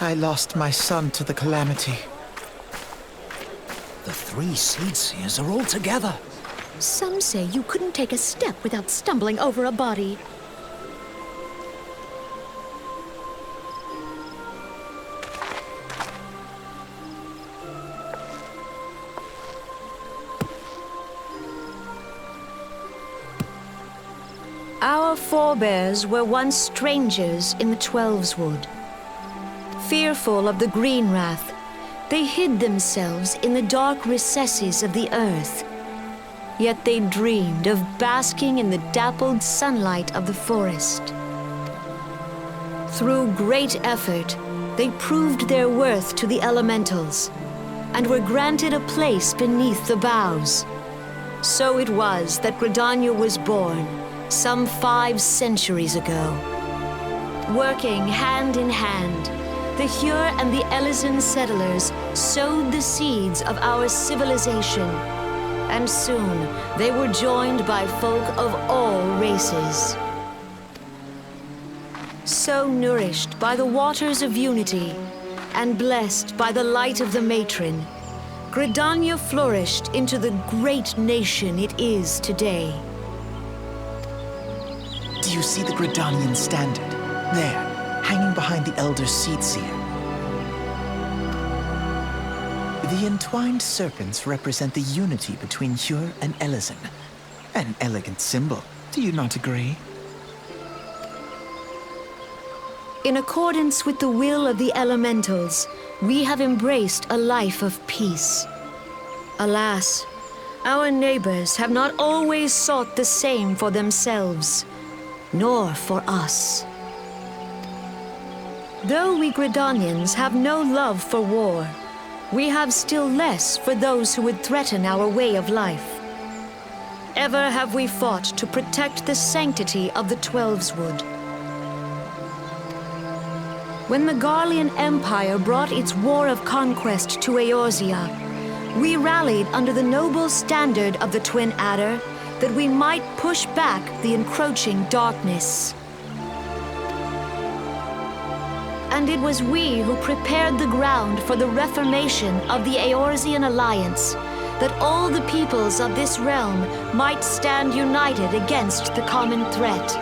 I lost my son to the calamity. The three seed seers are all together. Some say you couldn't take a step without stumbling over a body. Our forebears were once strangers in the Twelveswood. Fearful of the green wrath, they hid themselves in the dark recesses of the earth. Yet they dreamed of basking in the dappled sunlight of the forest. Through great effort, they proved their worth to the elementals, and were granted a place beneath the boughs. So it was that Gridania was born, some 5 centuries ago. Working hand in hand, the Hyur and the Elysian settlers sowed the seeds of our civilization, and soon they were joined by folk of all races. So nourished by the waters of unity, and blessed by the light of the matron, Gridania flourished into the great nation it is today. Do you see the Gridanian standard? There, hanging behind the Elder Seed Seer. The entwined serpents represent the unity between Hyur and Elysian. An elegant symbol, do you not agree? In accordance with the will of the elementals, we have embraced a life of peace. Alas, our neighbors have not always sought the same for themselves, nor for us. Though we Gridanians have no love for war, we have still less for those who would threaten our way of life. Ever have we fought to protect the sanctity of the Twelveswood. When the Garlean Empire brought its war of conquest to Eorzea, we rallied under the noble standard of the Twin Adder that we might push back the encroaching darkness. And it was we who prepared the ground for the reformation of the Eorzean Alliance, that all the peoples of this realm might stand united against the common threat.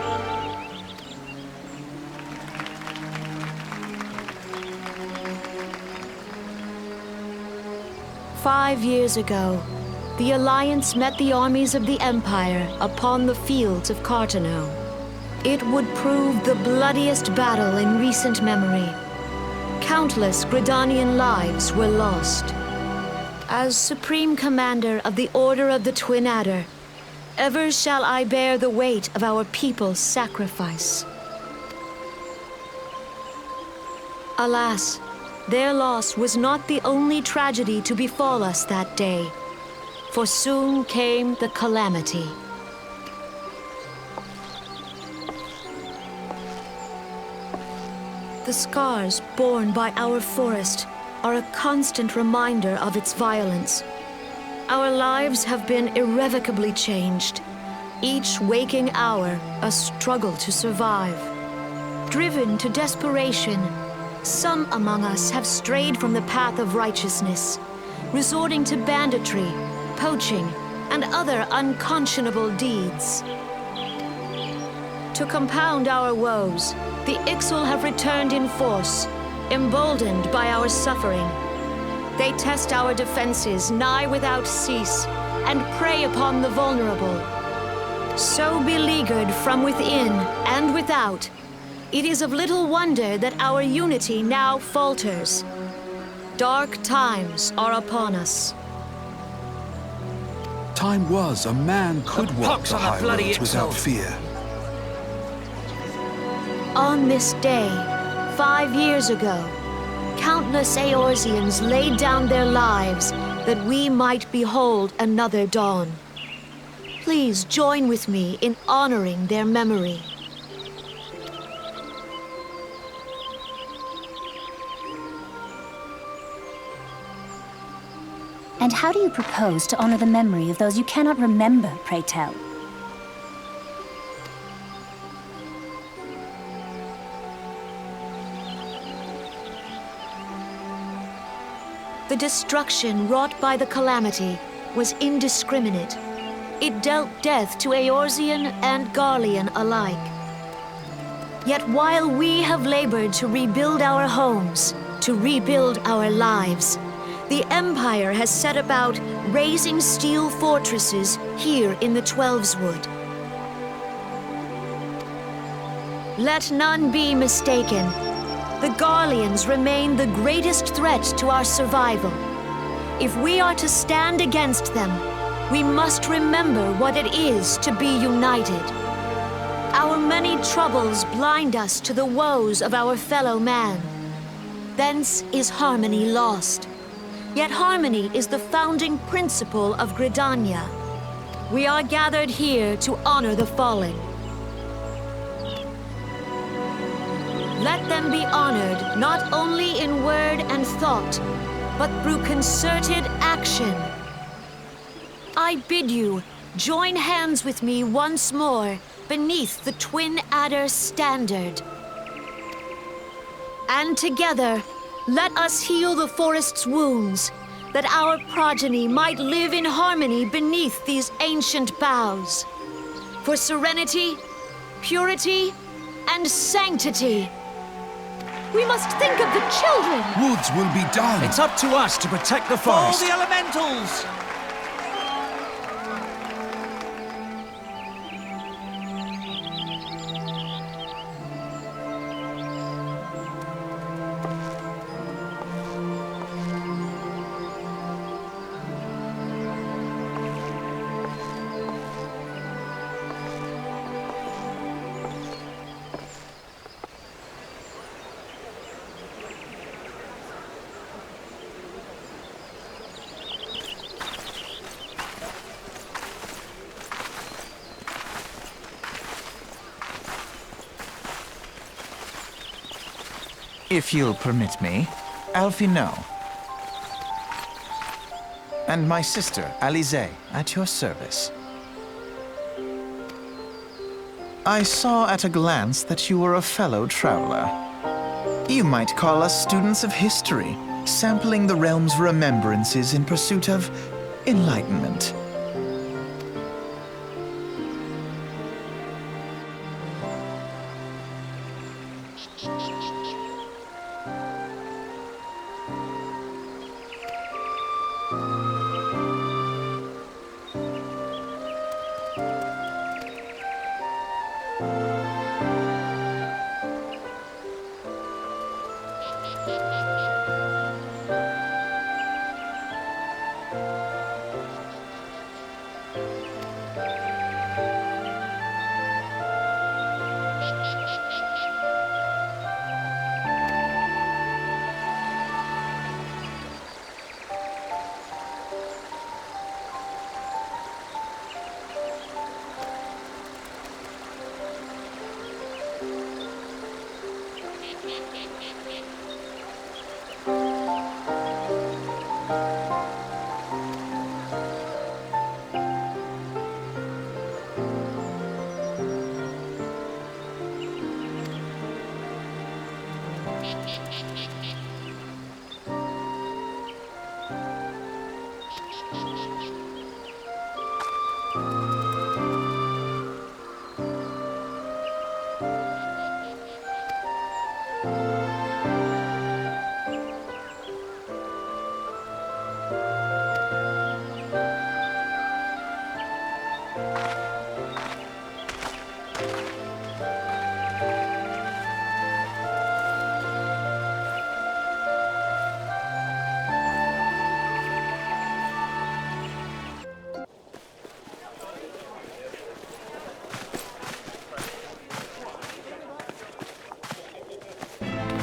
"5 years ago, the Alliance met the armies of the Empire upon the fields of Cartano. It would prove the bloodiest battle in recent memory. Countless Gridanian lives were lost. As Supreme Commander of the Order of the Twin Adder, ever shall I bear the weight of our people's sacrifice. Alas, their loss was not the only tragedy to befall us that day, for soon came the calamity. The scars borne by our forest are a constant reminder of its violence. Our lives have been irrevocably changed, each waking hour a struggle to survive. Driven to desperation, some among us have strayed from the path of righteousness, resorting to banditry, poaching, and other unconscionable deeds. To compound our woes, the Ixal have returned in force, emboldened by our suffering. They test our defenses nigh without cease, and prey upon the vulnerable. So beleaguered from within and without, it is of little wonder that our unity now falters. Dark times are upon us. Time was a man could walk the high roads without fear. On this day, 5 years ago, countless Eorzeans laid down their lives that we might behold another dawn. Please join with me in honoring their memory. And how do you propose to honor the memory of those you cannot remember, pray tell? destruction wrought by the calamity was indiscriminate. It dealt death to Eorzean and Garlean alike. Yet while we have labored to rebuild our homes, to rebuild our lives, the Empire has set about raising steel fortresses here in the Twelveswood. Let none be mistaken. The Garleans remain the greatest threat to our survival. If we are to stand against them, we must remember what it is to be united. Our many troubles blind us to the woes of our fellow man. Thence is harmony lost. Yet harmony is the founding principle of Gridania. We are gathered here to honor the fallen. Let them be honored not only in word and thought, but through concerted action. I bid you join hands with me once more beneath the Twin Adder standard. And together, let us heal the forest's wounds, that our progeny might live in harmony beneath these ancient boughs. For serenity, purity, and sanctity. We must think of the children! Woods will be done. It's up to us to protect the All forest. the elementals! If you'll permit me, Alfie no. And my sister, Alize, at your service. I saw at a glance that you were a fellow traveler. You might call us students of history, sampling the realm's remembrances in pursuit of enlightenment.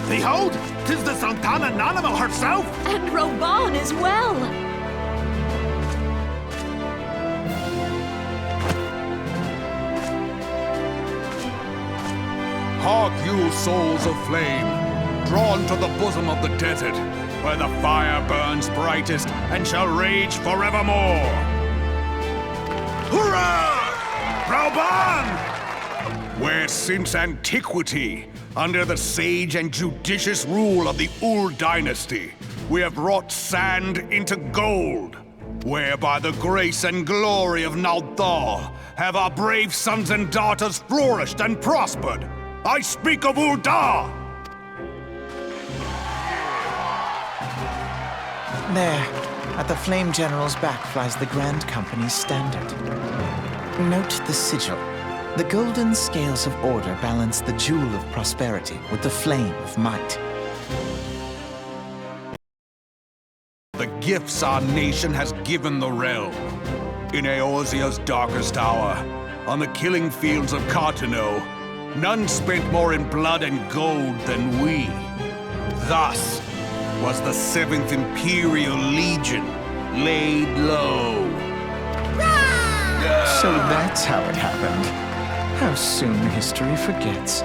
Behold, 'tis the Santana Nanimo herself! And Roban as well! Hark you, souls of flame, drawn to the bosom of the desert, where the fire burns brightest and shall rage forevermore. Hurrah! Rauban! Where since antiquity, under the sage and judicious rule of the Ul dynasty, we have wrought sand into gold, where by the grace and glory of Naldal have our brave sons and daughters flourished and prospered. I speak of Ul'dah! There, at the Flame General's back flies the Grand Company's standard. Note the sigil. The golden scales of order balance the jewel of prosperity with the flame of might. The gifts our nation has given the realm. In Eorzea's darkest hour, on the killing fields of Cartano, none spent more in blood and gold than we. Thus was the 7th Imperial Legion laid low. So that's how it happened. How soon history forgets.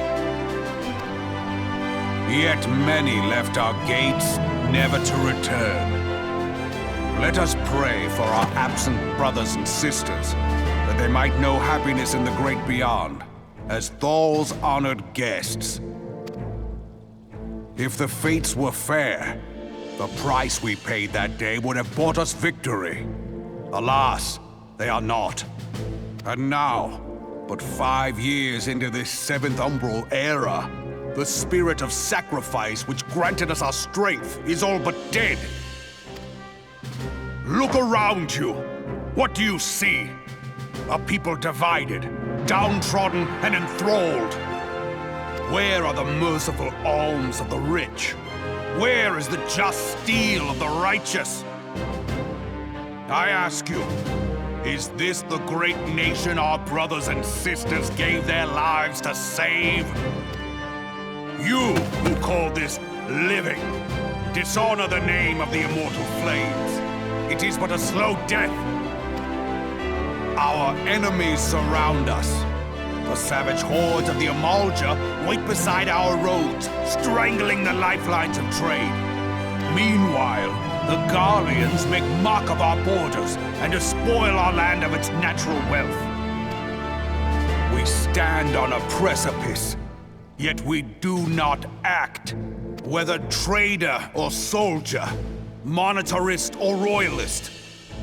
Yet many left our gates, never to return. Let us pray for our absent brothers and sisters, that they might know happiness in the great beyond, as Thal's honored guests. If the fates were fair, the price we paid that day would have bought us victory. Alas, they are not. And now, but 5 years into this 7th Umbral era, the spirit of sacrifice which granted us our strength is all but dead. Look around you. What do you see? A people divided, downtrodden, and enthralled. Where are the merciful alms of the rich? Where is the just steel of the righteous? I ask you, is this the great nation our brothers and sisters gave their lives to save? You who call this living, dishonor the name of the immortal flames. It is but a slow death. Our enemies surround us. The savage hordes of the Amalja wait beside our roads, strangling the lifelines of trade. Meanwhile, the Garleans make mock of our borders and despoil our land of its natural wealth. We stand on a precipice, yet we do not act. Whether trader or soldier, monetarist or royalist,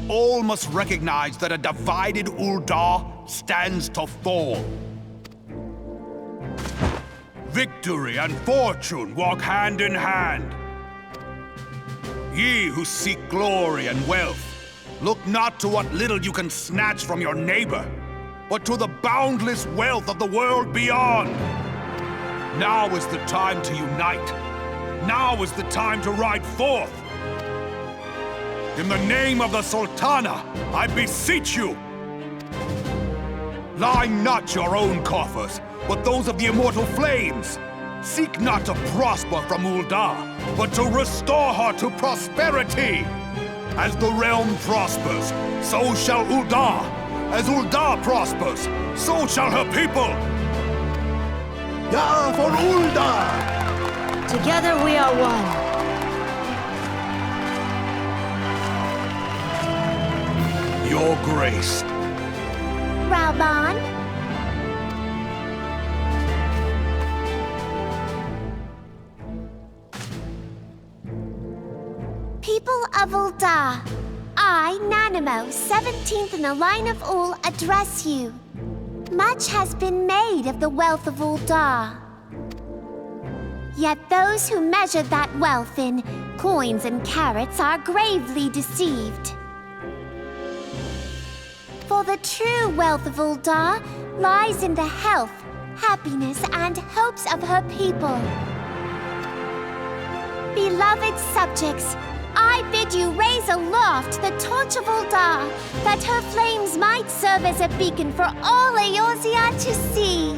all must recognize that a divided Ul'dah stands to fall. Victory and fortune walk hand in hand. Ye who seek glory and wealth, look not to what little you can snatch from your neighbor, but to the boundless wealth of the world beyond. Now is the time to unite. Now is the time to ride forth. In the name of the Sultana, I beseech you! Line not your own coffers, but those of the immortal flames. Seek not to prosper from Ul'dah, but to restore her to prosperity. As the realm prospers, so shall Ul'dah. As Ul'dah prospers, so shall her people. Ja for Ul'dah! Together we are one. Your grace. Raoban? People of Ul'dah, I, Nanamo, 17th in the line of Ul, address you. Much has been made of the wealth of Ul'dah. Yet those who measure that wealth in coins and carats are gravely deceived. For the true wealth of Ul'dah lies in the health, happiness, and hopes of her people. Beloved subjects, I bid you raise aloft the torch of Ul'dah, that her flames might serve as a beacon for all Eorzea to see.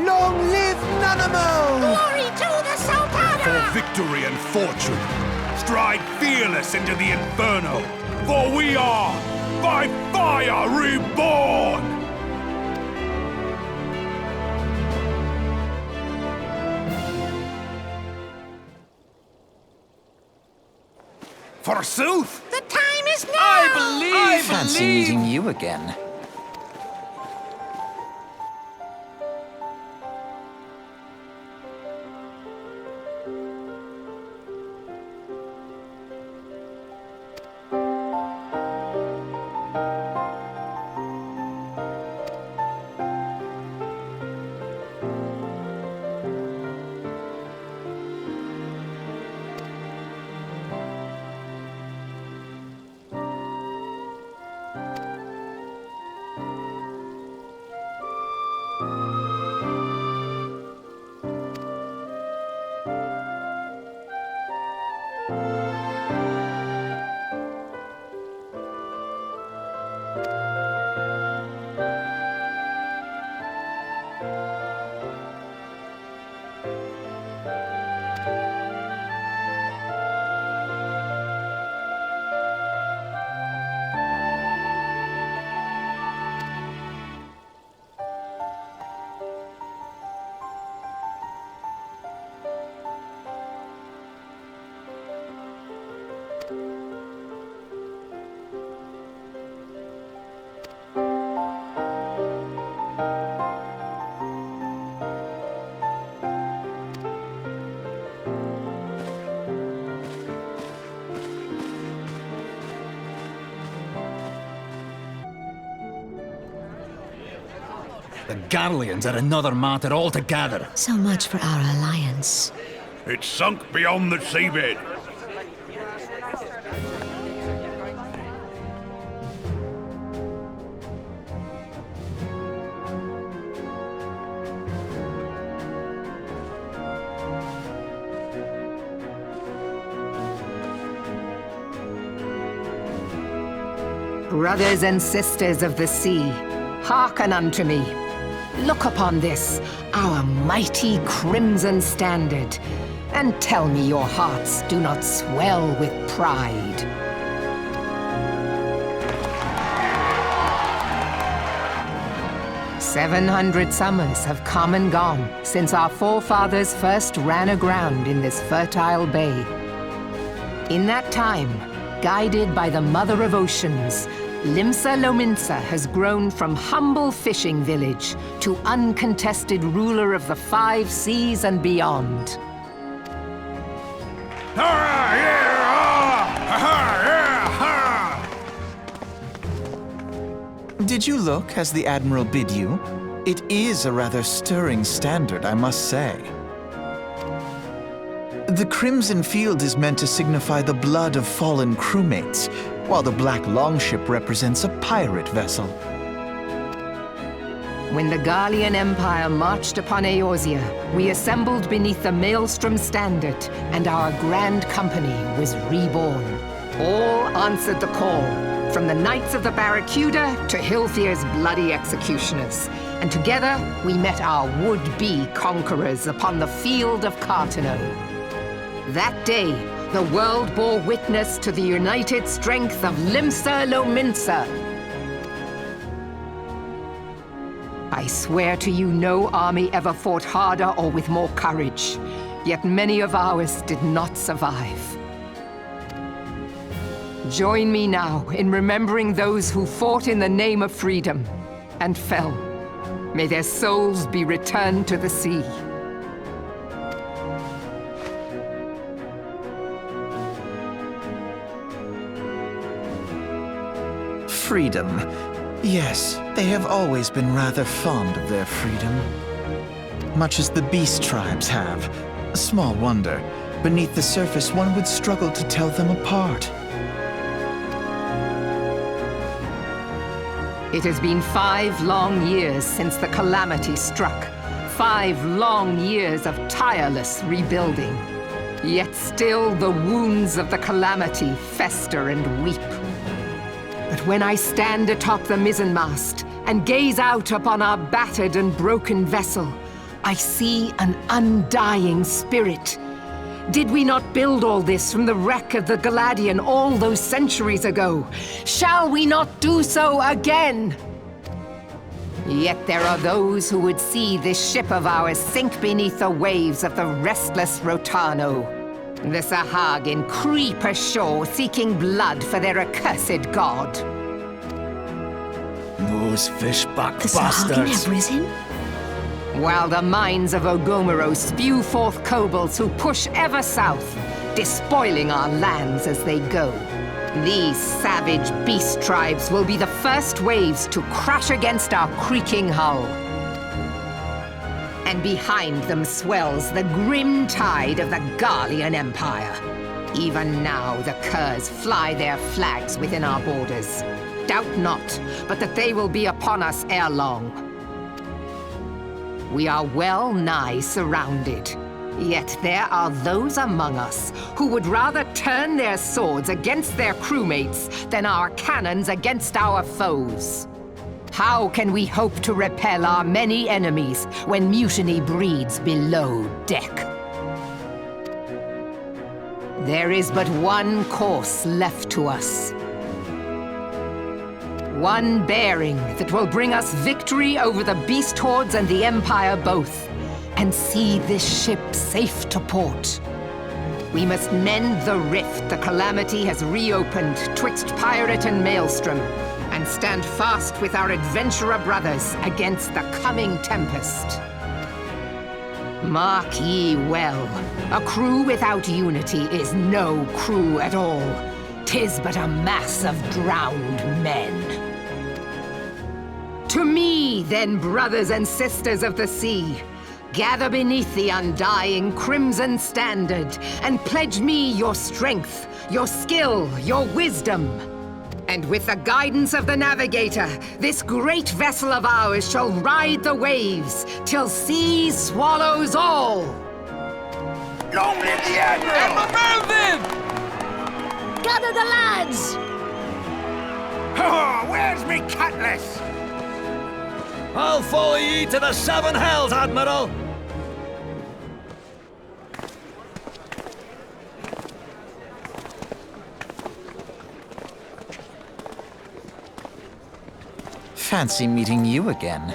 Long live Nanamo! Glory to the Sultana! For victory and fortune, stride fearless into the inferno, for we are by fire reborn! Forsooth! The time is now! I fancy meeting you again. The Garleans are another matter altogether. So much for our alliance. It's sunk beyond the seabed. Brothers and sisters of the sea, hearken unto me. Look upon this, our mighty crimson standard, and tell me your hearts do not swell with pride. "700 summers have come and gone since our forefathers first ran aground in this fertile bay. In that time, guided by the Mother of Oceans, Limsa Lominsa has grown from humble fishing village to uncontested ruler of the 5 seas and beyond. Did you look as the Admiral bid you? It is a rather stirring standard, I must say. The crimson field is meant to signify the blood of fallen crewmates, while the black longship represents a pirate vessel. When the Garlean Empire marched upon Eorzea, we assembled beneath the Maelstrom standard, and our grand company was reborn. All answered the call, from the Knights of the Barracuda to Hilthier's bloody executioners. And together, we met our would-be conquerors upon the field of Cartano. That day, the world bore witness to the united strength of Limsa Lominsa. I swear to you, no army ever fought harder or with more courage, yet many of ours did not survive. Join me now in remembering those who fought in the name of freedom and fell. May their souls be returned to the sea. Freedom. Yes, they have always been rather fond of their freedom. Much as the beast tribes have. Small wonder. Beneath the surface, one would struggle to tell them apart. It has been 5 long years since the calamity struck. 5 long years of tireless rebuilding. Yet still the wounds of the calamity fester and weep. But when I stand atop the mizzenmast and gaze out upon our battered and broken vessel, I see an undying spirit. Did we not build all this from the wreck of the Galadian all those centuries ago? Shall we not do so again? Yet there are those who would see this ship of ours sink beneath the waves of the restless Rotano. The Sahagin creep ashore seeking blood for their accursed god. Those fishback The Sahagin bastards. have risen? While the mines of Ogomero spew forth kobolds who push ever south, despoiling our lands as they go. These savage beast tribes will be the first waves to crash against our creaking hull. And behind them swells the grim tide of the Garlean Empire. Even now the curs fly their flags within our borders. Doubt not, but that they will be upon us ere long. We are well nigh surrounded. Yet there are those among us who would rather turn their swords against their crewmates than our cannons against our foes. How can we hope to repel our many enemies when mutiny breeds below deck? There is but one course left to us. One bearing that will bring us victory over the beast hordes and the Empire both, and see this ship safe to port. We must mend the rift the Calamity has reopened twixt Pirate and Maelstrom, and stand fast with our adventurer brothers against the coming tempest. Mark ye well, a crew without unity is no crew at all. 'Tis but a mass of drowned men. To me, then, brothers and sisters of the sea, gather beneath the undying crimson standard, and pledge me your strength, your skill, your wisdom. And with the guidance of the navigator, this great vessel of ours shall ride the waves till sea swallows all. Long live the Admiral! Gather the lads! Oh, where's me cutlass? I'll follow ye to the seven hells, Admiral! Fancy meeting you again.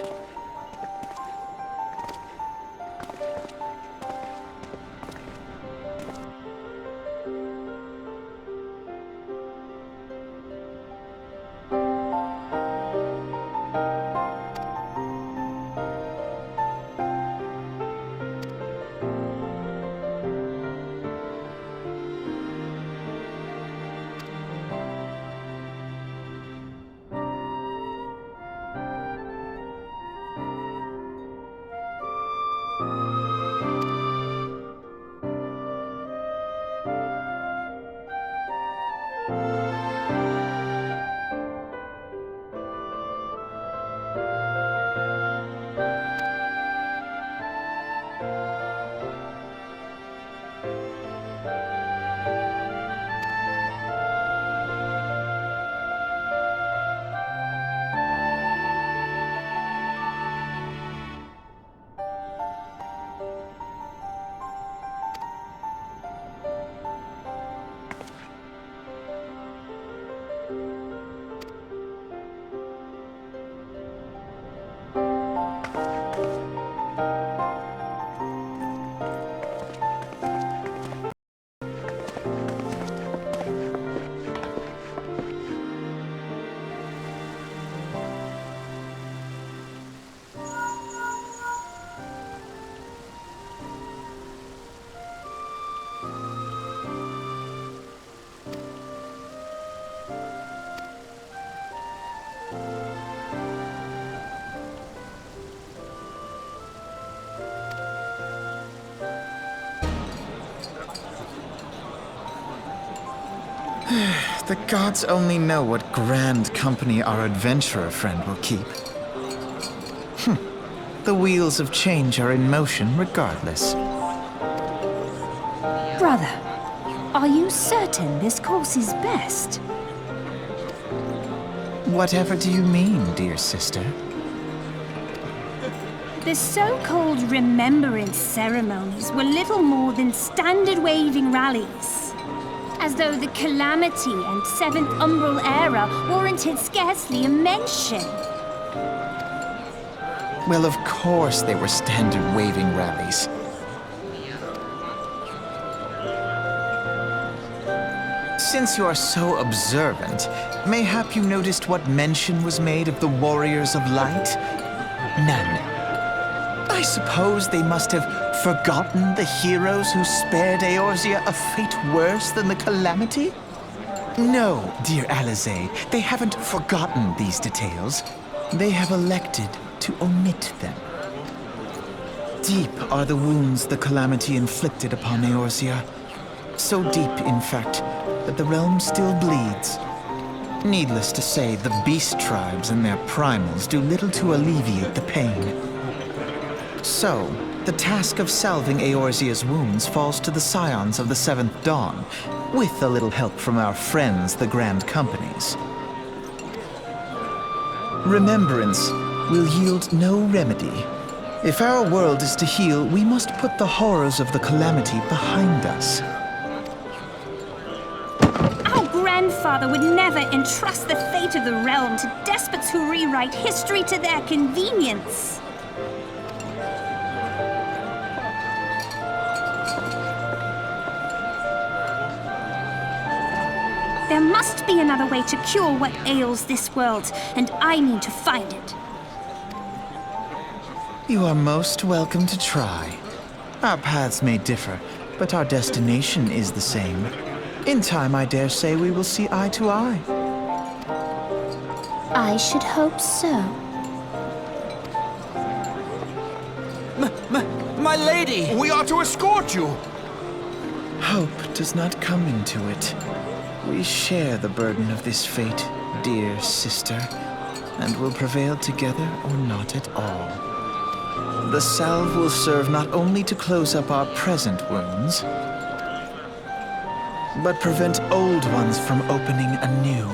The gods only know what grand company our adventurer friend will keep. The wheels of change are in motion regardless. Brother, are you certain this course is best? Whatever do you mean, dear sister? The so-called remembrance ceremonies were little more than standard waving rallies. As though the Calamity and Seventh Umbral era warranted scarcely a mention. Well, of course they were standard waving rallies. Since you are so observant, mayhap you noticed what mention was made of the Warriors of Light? None. I suppose they must have forgotten the heroes who spared Eorzea a fate worse than the Calamity? No, dear Alizé, they haven't forgotten these details. They have elected to omit them. Deep are the wounds the Calamity inflicted upon Eorzea. So deep, in fact, that the realm still bleeds. Needless to say, the beast tribes and their primals do little to alleviate the pain. So, the task of salving Eorzea's wounds falls to the scions of the Seventh Dawn, with a little help from our friends, the Grand Companies. Remembrance will yield no remedy. If our world is to heal, we must put the horrors of the calamity behind us. Our grandfather would never entrust the fate of the realm to despots who rewrite history to their convenience. There must be another way to cure what ails this world, and I mean to find it. You are most welcome to try. Our paths may differ, but our destination is the same. In time, I dare say we will see eye to eye. I should hope so. My lady! We are to escort you! Hope does not come into it. We share the burden of this fate, dear sister, and will prevail together or not at all. The salve will serve not only to close up our present wounds, but prevent old ones from opening anew.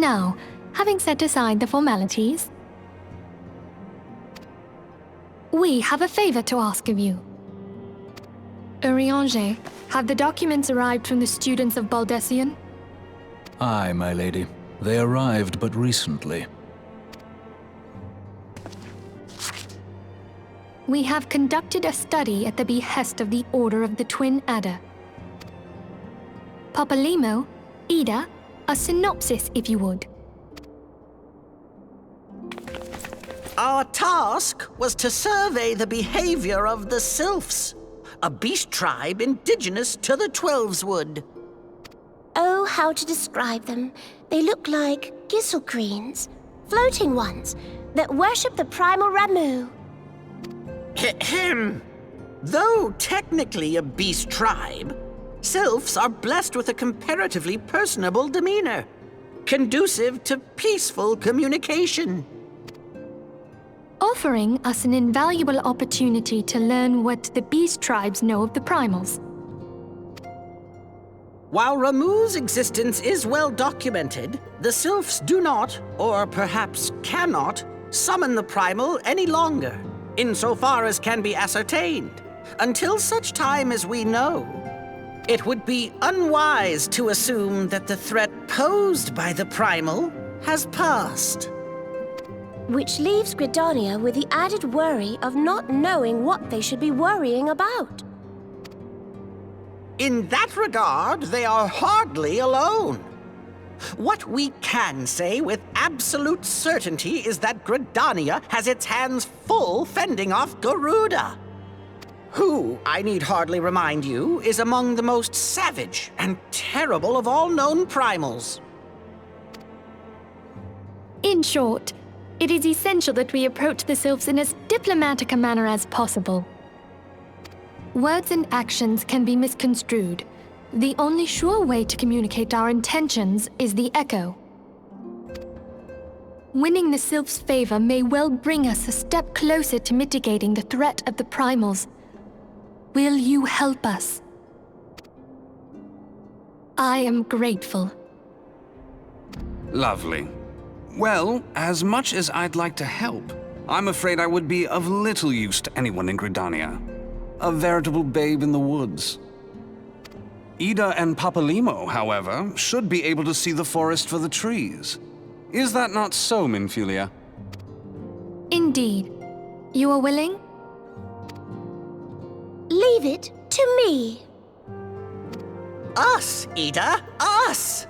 Now, having set aside the formalities, we have a favor to ask of you. Urianger, have the documents arrived from the students of Baldessian? Aye, my lady. They arrived but recently. We have conducted a study at the behest of the Order of the Twin Adder. Papalimo, Ida, a synopsis if you would. Our task was to survey the behavior of the Sylphs, a beast tribe indigenous to the Twelveswood. Oh, how to describe them. They look like gisselcreens, floating ones, that worship the primal Ramu. Ahem. Though technically a beast tribe, Sylphs are blessed with a comparatively personable demeanor, conducive to peaceful communication. Offering us an invaluable opportunity to learn what the beast tribes know of the primals. While Ramu's existence is well documented, the Sylphs do not, or perhaps cannot, summon the primal any longer, insofar as can be ascertained, until such time as we know. It would be unwise to assume that the threat posed by the primal has passed. Which leaves Gridania with the added worry of not knowing what they should be worrying about. In that regard, they are hardly alone. What we can say with absolute certainty is that Gridania has its hands full fending off Garuda, who, I need hardly remind you, is among the most savage and terrible of all known primals. In short, it is essential that we approach the Sylphs in as diplomatic a manner as possible. Words and actions can be misconstrued. The only sure way to communicate our intentions is the echo. Winning the Sylphs' favor may well bring us a step closer to mitigating the threat of the primals. Will you help us? I am grateful. Lovely. Well, as much as I'd like to help, I'm afraid I would be of little use to anyone in Gridania. A veritable babe in the woods. Ida and Papalimo, however, should be able to see the forest for the trees. Is that not so, Minfilia? Indeed. You are willing? Leave it to me. Us, Ida, us!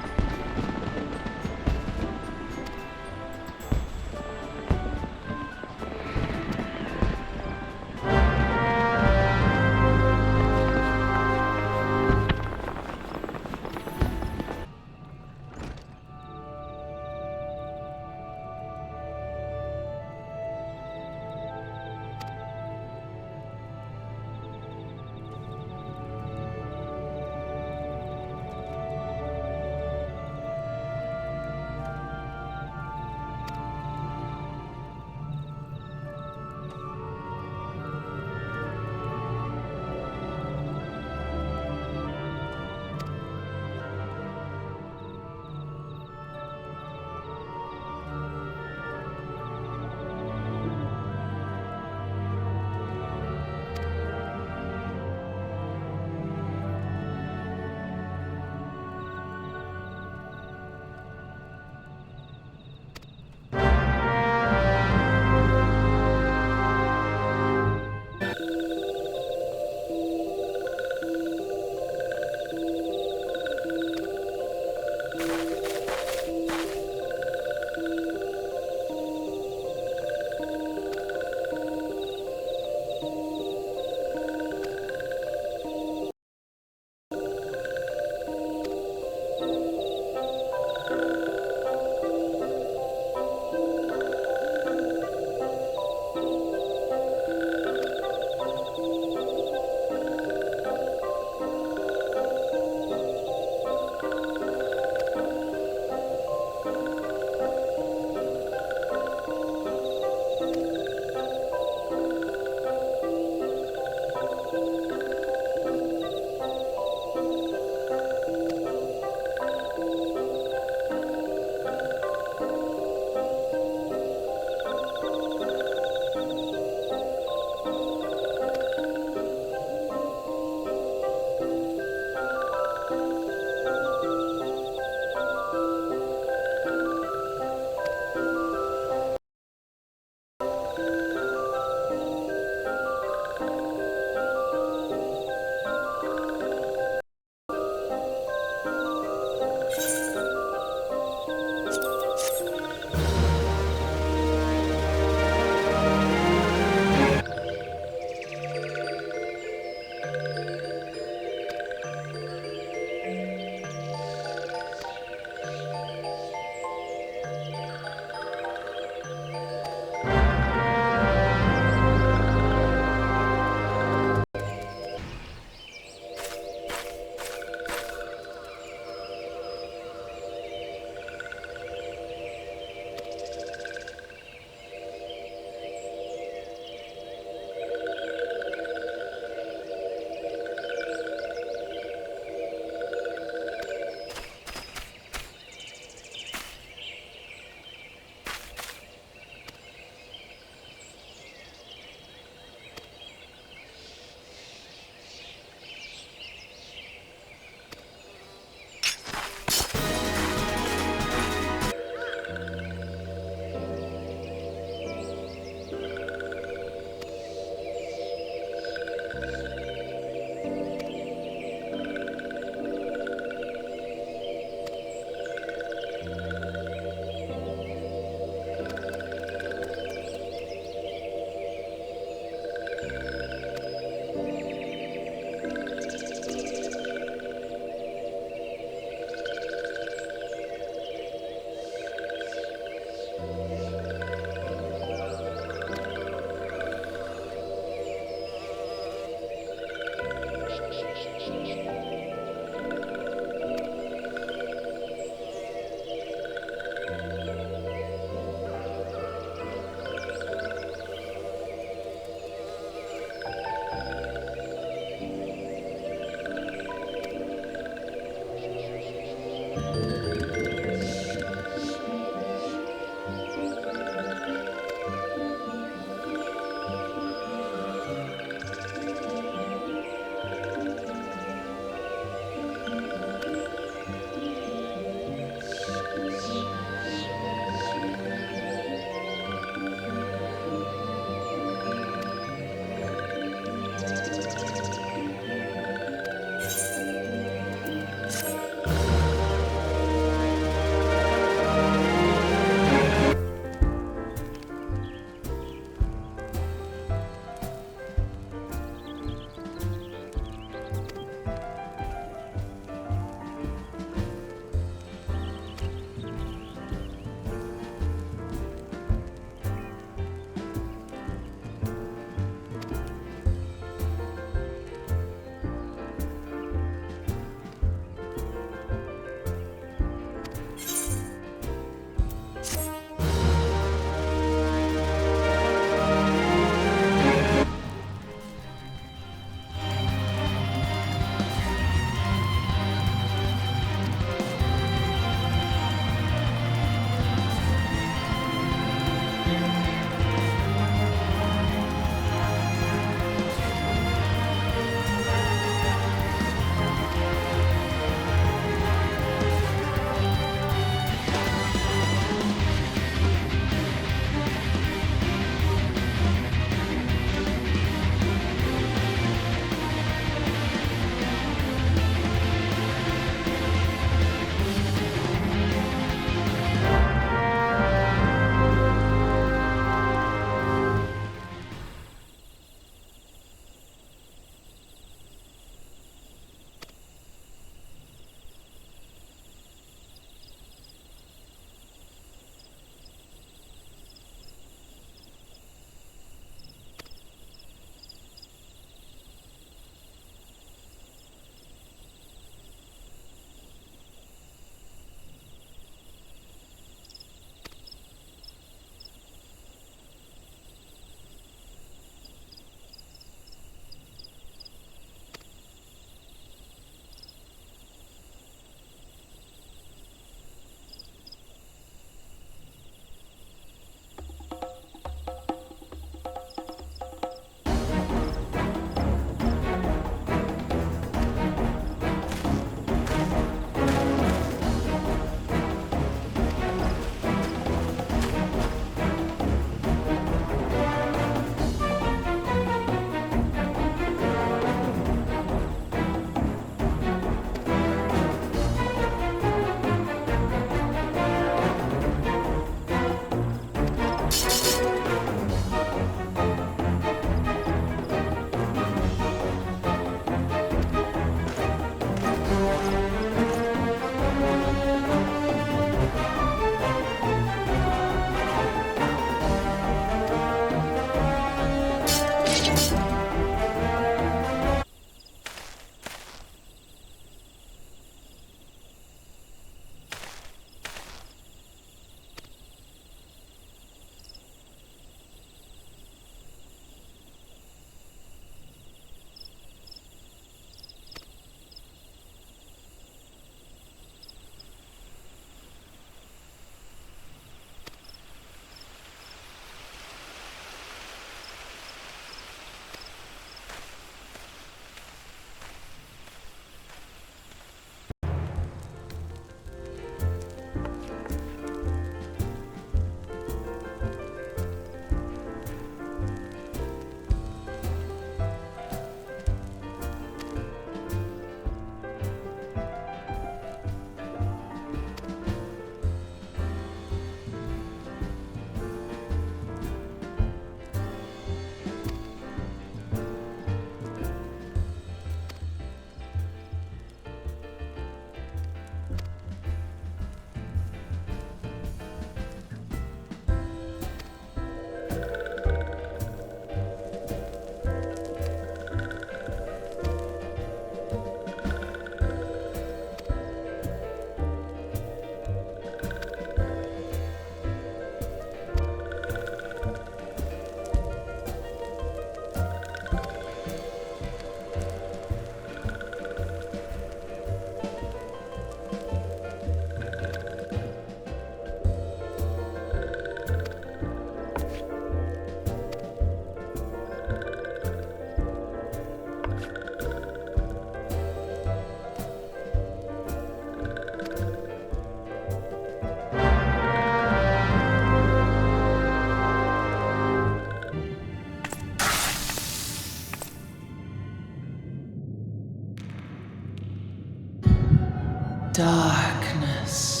Darkness.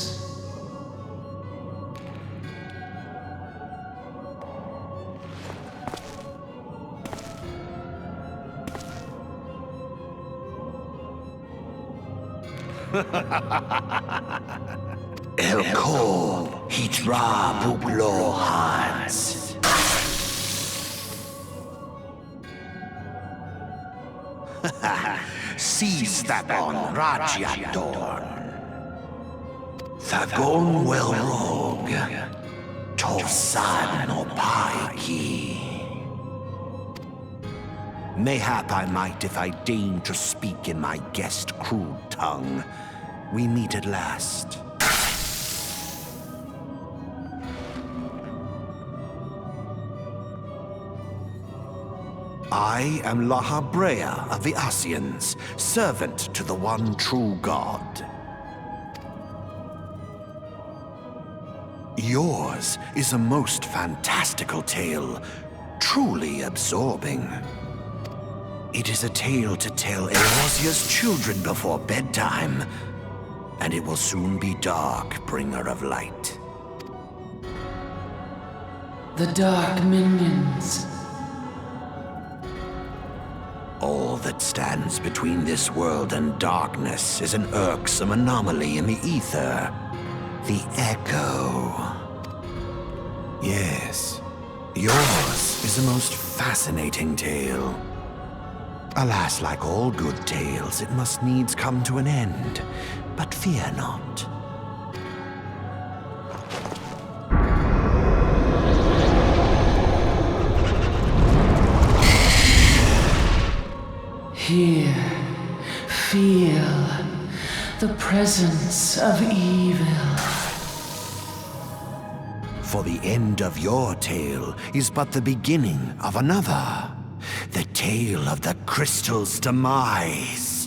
Elko, Hitra Buglo Hans. Seize that on Rajyadorn. Thagon well rogue. Tosan no Paiki. Mayhap I might if I deign to speak in my guest crude tongue. We meet at last. I am Lahabrea of the Asians, servant to the one true God. Yours is a most fantastical tale, truly absorbing. It is a tale to tell Eorzea's children before bedtime, and it will soon be dark, bringer of light. The Dark Minions. All that stands between this world and darkness is an irksome anomaly in the ether. The Echo. Yes, yours is a most fascinating tale. Alas, like all good tales, it must needs come to an end. But fear not. Here, feel the presence of evil. For the end of your tale is but the beginning of another. The tale of the crystal's demise.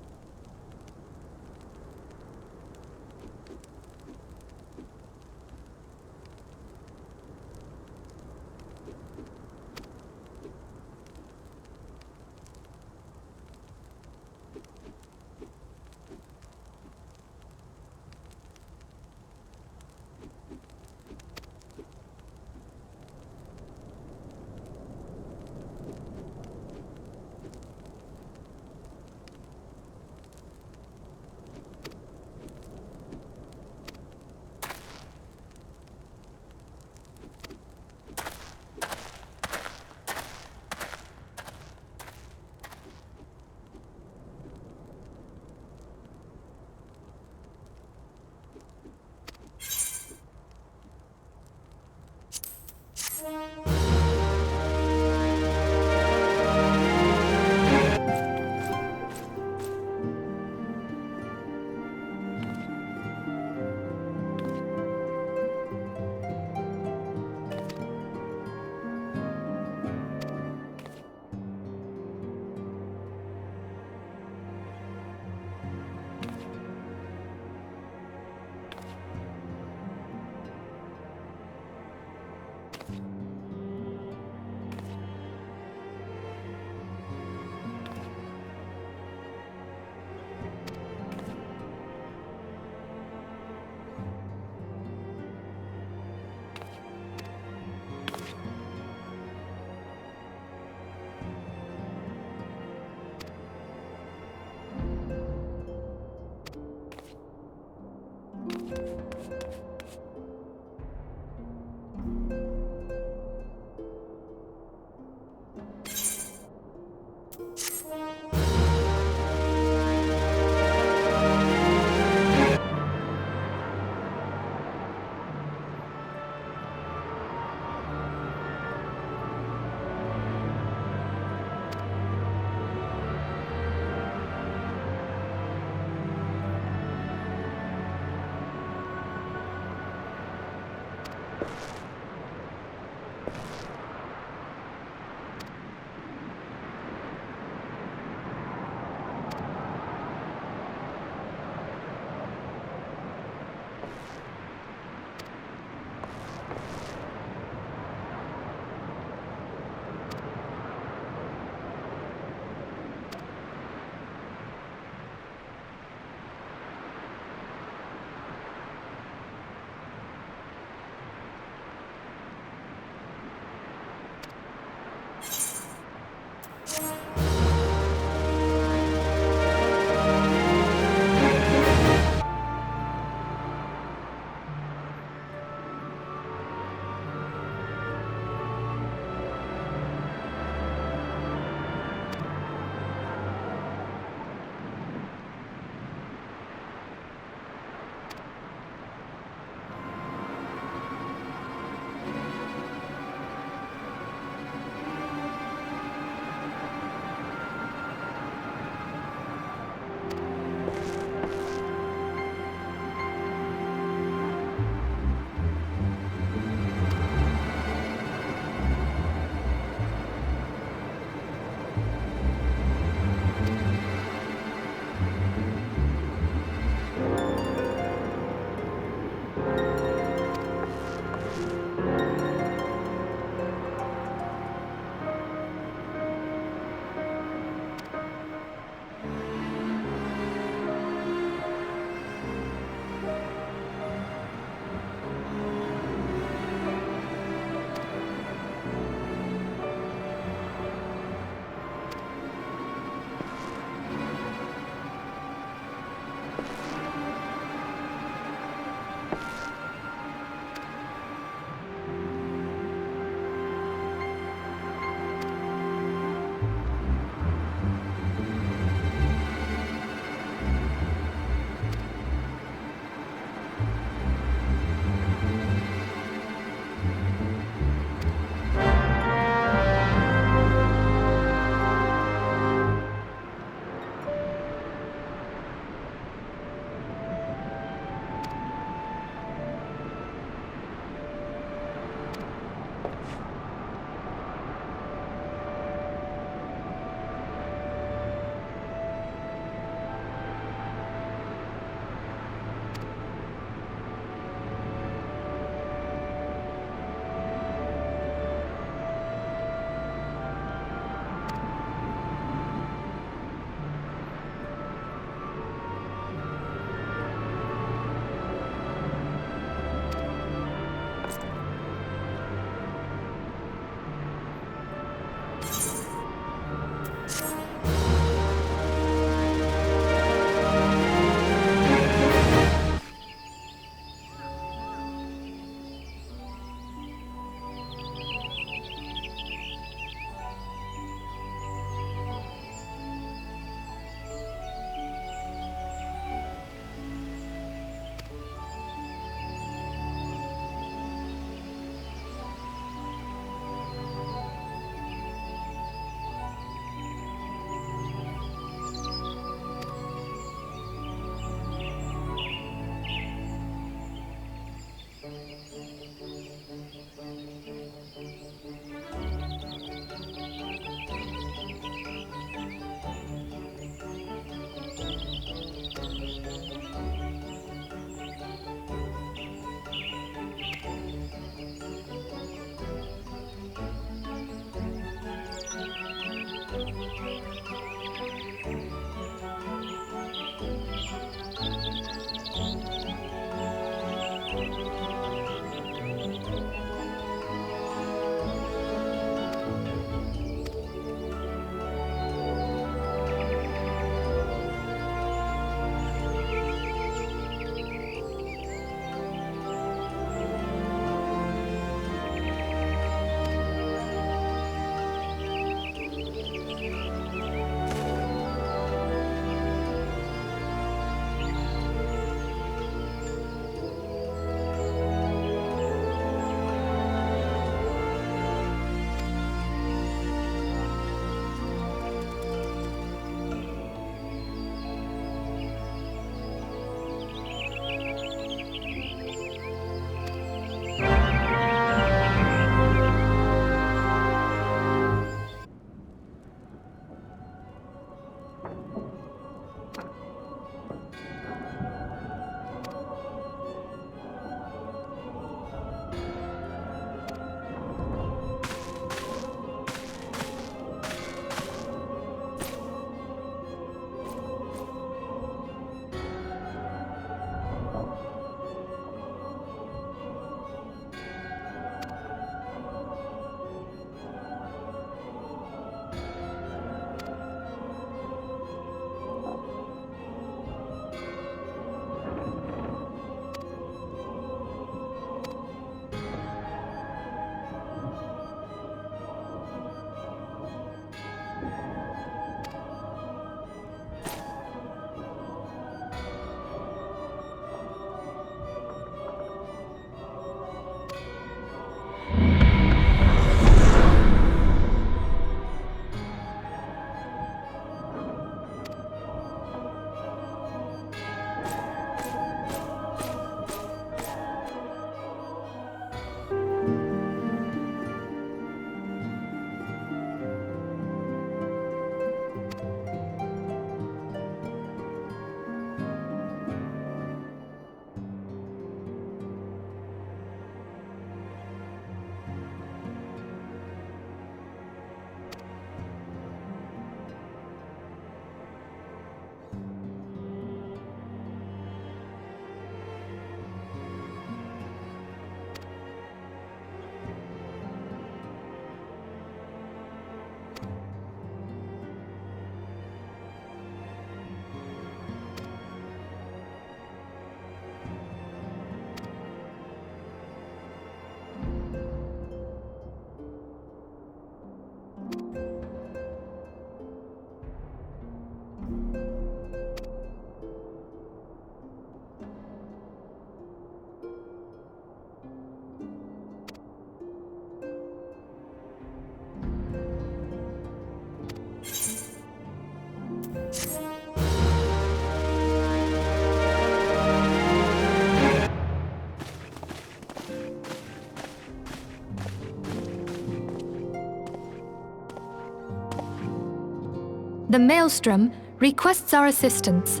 the Maelstrom requests our assistance.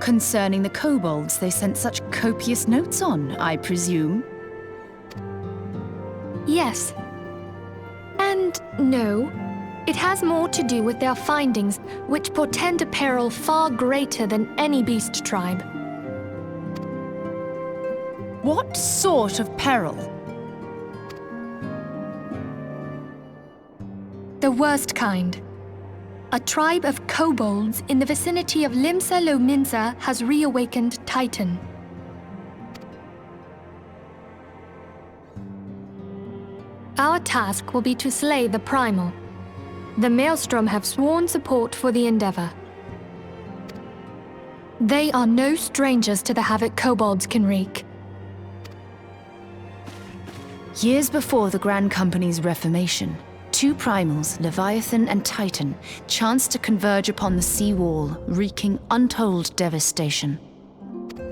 Concerning the kobolds they sent such copious notes on, I presume? Yes. And no. It has more to do with their findings, which portend a peril far greater than any beast tribe. What sort of peril? The worst kind. A tribe of kobolds in the vicinity of Limsa Lominsa has reawakened Titan. Our task will be to slay the Primal. The Maelstrom have sworn support for the endeavor. They are no strangers to the havoc kobolds can wreak. Years before the Grand Company's reformation, two primals, Leviathan and Titan, chanced to converge upon the sea wall, wreaking untold devastation.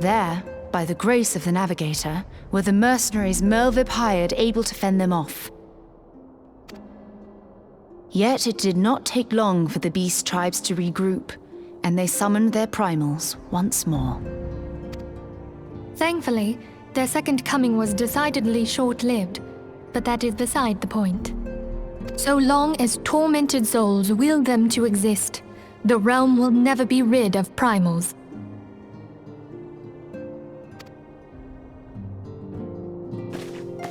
There, by the grace of the Navigator, were the mercenaries Merlvib hired able to fend them off. Yet it did not take long for the beast tribes to regroup, and they summoned their primals once more. Thankfully, their second coming was decidedly short-lived, but that is beside the point. So long as tormented souls will them to exist, the realm will never be rid of primals.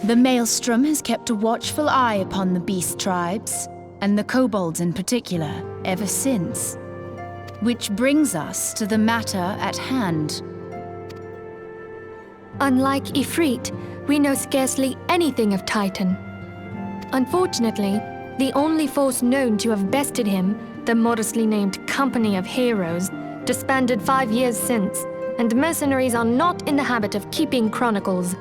The Maelstrom has kept a watchful eye upon the beast tribes, and the kobolds in particular, ever since. Which brings us to the matter at hand. Unlike Ifrit, we know scarcely anything of Titan. Unfortunately, the only force known to have bested him, the modestly named Company of Heroes, disbanded 5 years since, and mercenaries are not in the habit of keeping chronicles.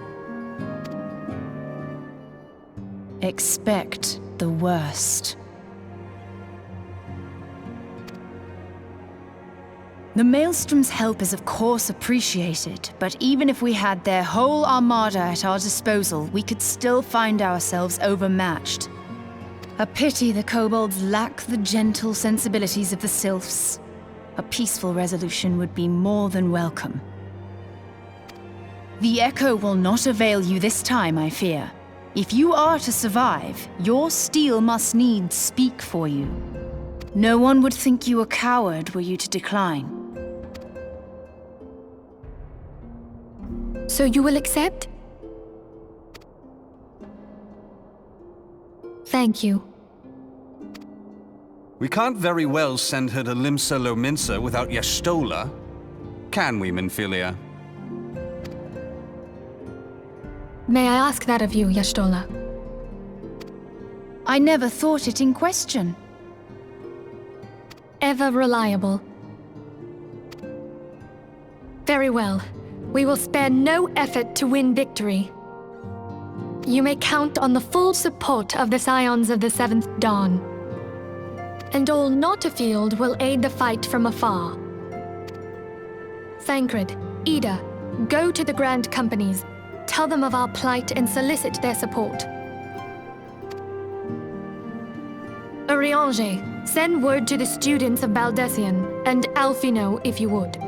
Expect the worst. The Maelstrom's help is of course appreciated, but even if we had their whole armada at our disposal, we could still find ourselves overmatched. A pity the kobolds lack the gentle sensibilities of the sylphs. A peaceful resolution would be more than welcome. The echo will not avail you this time, I fear. If you are to survive, your steel must needs speak for you. No one would think you a coward were you to decline. So you will accept? Thank you. We can't very well send her to Limsa Lominsa without Y'shtola. Can we, Minfilia? May I ask that of you, Y'shtola? I never thought it in question. Ever reliable. Very well. We will spare no effort to win victory. You may count on the full support of the Scions of the Seventh Dawn. And all not afield will aid the fight from afar. Thancred, Ida, go to the Grand Companies, tell them of our plight and solicit their support. Urianger, send word to the students of Baldessian, and Alfino if you would.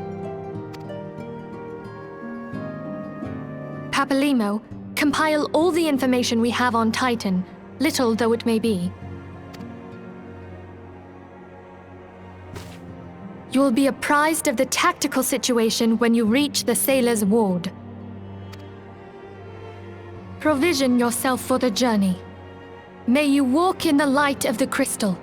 Papalimo, compile all the information we have on Titan, little though it may be. You will be apprised of the tactical situation when you reach the Sailor's Ward. Provision yourself for the journey. May you walk in the light of the crystal.